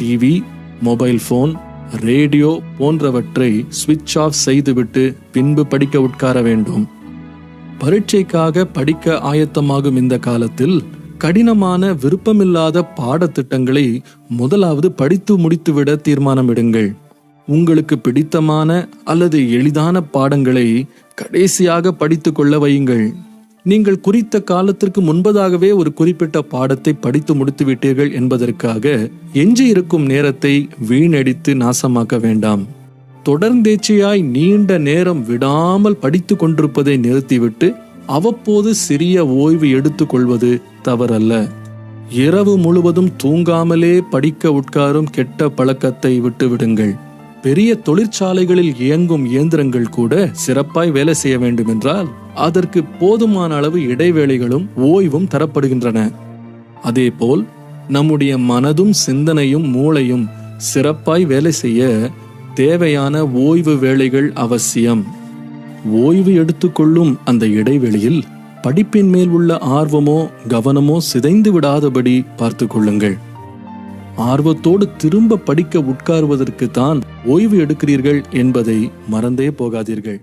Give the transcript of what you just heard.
TV, mobile phone, radio போன்றவற்றை ஸ்விட்ச் of செய்துவிட்டு பின்பு படிக்க உட்கார வேண்டும். பரீட்சைக்காக படிக்க ஆயத்தமாகும் இந்த காலத்தில் கடினமான விருப்பமில்லாத பாடத்திட்டங்களை முதலாவது படித்து முடித்துவிட தீர்மானமிடுங்கள். உங்களுக்கு பிடித்தமான அல்லது எளிதான பாடங்களை கடைசியாக படித்து கொள்ள வையுங்கள். நீங்கள் குறித்த காலத்திற்கு முன்பதாகவே ஒரு குறிப்பிட்ட பாடத்தை படித்து முடித்து விட்டீர்கள் என்பதற்காக எஞ்சி இருக்கும் நேரத்தை வீணடித்து நாசமாக்க வேண்டாம். தொடர்ந்தேர்ச்சியாய் நீண்ட நேரம் விடாமல் படித்து கொண்டிருப்பதை நிறுத்திவிட்டு அவ்வப்போது சிறிய ஓய்வு எடுத்துக் கொள்வது தவறல்ல. இரவு முழுவதும் தூங்காமலே படிக்க உட்காரும் கெட்ட பழக்கத்தை விட்டுவிடுங்கள். பெரிய தொழிற்சாலைகளில் இயங்கும் இயந்திரங்கள் கூட சிறப்பாய் வேலை செய்ய வேண்டும் என்றால் அதற்கு போதுமான அளவு இடைவேளைகளும் ஓய்வும் தரப்படுகின்றன. அதேபோல் நம்முடைய மனதும் சிந்தனையும் மூளையும் சிறப்பாய் வேலை செய்ய தேவையான ஓய்வு வேளைகள் அவசியம். ஓய்வு எடுத்துக்கொள்ளும் அந்த இடைவெளியில் படிப்பின் மேல் உள்ள ஆர்வமோ கவனமோ சிதைந்து விடாதபடி பார்த்து கொள்ளுங்கள். ஆர்வத்தோடு திரும்ப படிக்க உட்காருவதற்கு தான் ஓய்வு எடுக்கிறீர்கள் என்பதை மறந்தே போகாதீர்கள்.